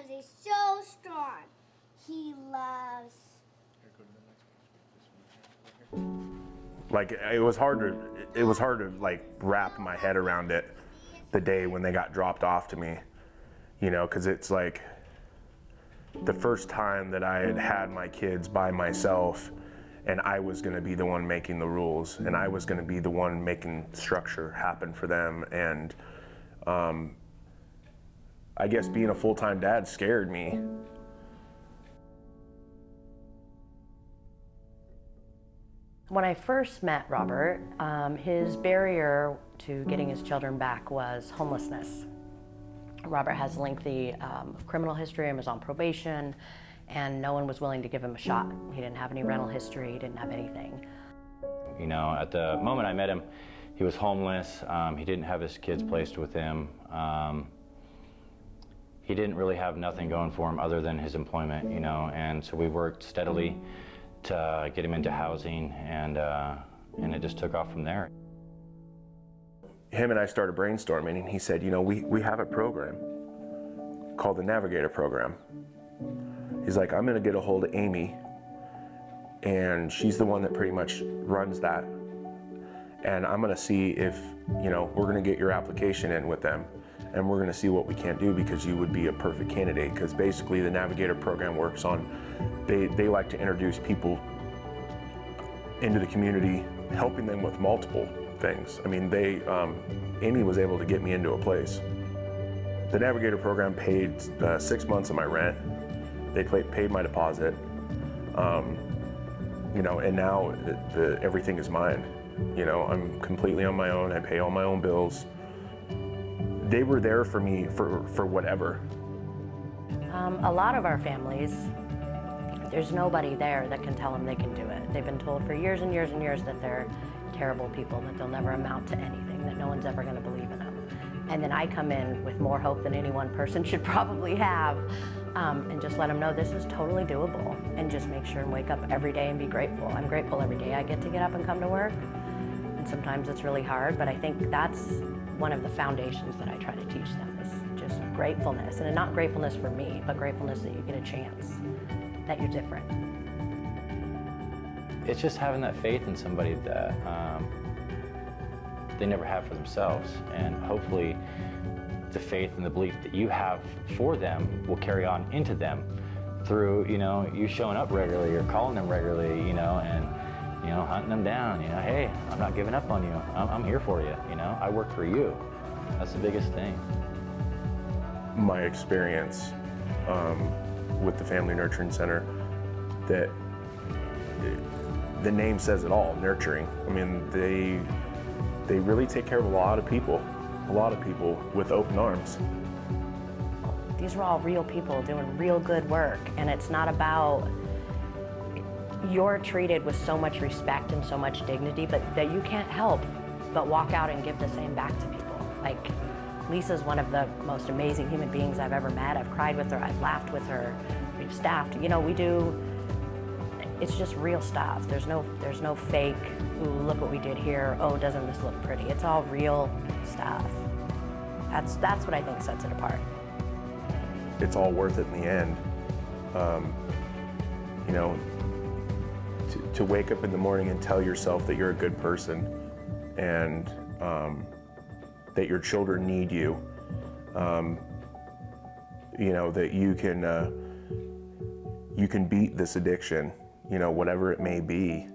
because he's so strong. He loves. Like it was hard to like wrap my head around it the day when they got dropped off to me, you know, because it's like the first time that I had had my kids by myself, and I was going to be the one making the rules, and I was going to be the one making structure happen for them. And I guess being a full-time dad scared me. When I first met Robert, his barrier to getting his children back was homelessness. Robert has lengthy criminal history and was on probation, and no one was willing to give him a shot. He didn't have any rental history, he didn't have anything. You know, at the moment I met him, he was homeless. He didn't have his kids placed with him. He didn't really have nothing going for him other than his employment, you know, and so we worked steadily to get him into housing, and it just took off from there. Him and I started brainstorming, and he said, you know, we have a program called the Navigator Program. He's like, I'm gonna get a hold of Amy, and she's the one that pretty much runs that. And I'm gonna see if, you know, we're gonna get your application in with them, and we're gonna see what we can't do, because you would be a perfect candidate. Because basically the Navigator Program works on, they like to introduce people into the community, helping them with multiple things. I mean, Amy was able to get me into a place. The Navigator Program paid 6 months of my rent. They paid my deposit, you know, and now everything is mine. You know, I'm completely on my own. I pay all my own bills. They were there for me for whatever. A lot of our families, there's nobody there that can tell them they can do it. They've been told for years and years and years that they're terrible people, that they'll never amount to anything, that no one's ever going to believe in them. And then I come in with more hope than any one person should probably have, and just let them know this is totally doable, and just make sure and wake up every day and be grateful. I'm grateful every day I get to get up and come to work, and sometimes it's really hard, but I think that's one of the foundations that I try to teach them, is just gratefulness, and not gratefulness for me, but gratefulness that you get a chance, that you're different. It's just having that faith in somebody that they never have for themselves, and hopefully the faith and the belief that you have for them will carry on into them through, you know, you showing up regularly or calling them regularly, you know, and, you know, hunting them down, you know, hey, I'm not giving up on you. I'm here for you, you know, I work for you. That's the biggest thing. My experience with the Family Nurturing Center, that the name says it all, nurturing. I mean, they really take care of a lot of people with open arms. These are all real people doing real good work, and it's not about, you're treated with so much respect and so much dignity, but that you can't help but walk out and give the same back to people. Like, Lisa's one of the most amazing human beings I've ever met. I've cried with her, I've laughed with her, we've staffed, you know, we do, it's just real stuff. There's no fake, ooh, look what we did here, oh, doesn't this look pretty? It's all real stuff. That's what I think sets it apart. It's all worth it in the end. You know, to wake up in the morning and tell yourself that you're a good person, and that your children need you. You know, that you can beat this addiction, you know, whatever it may be.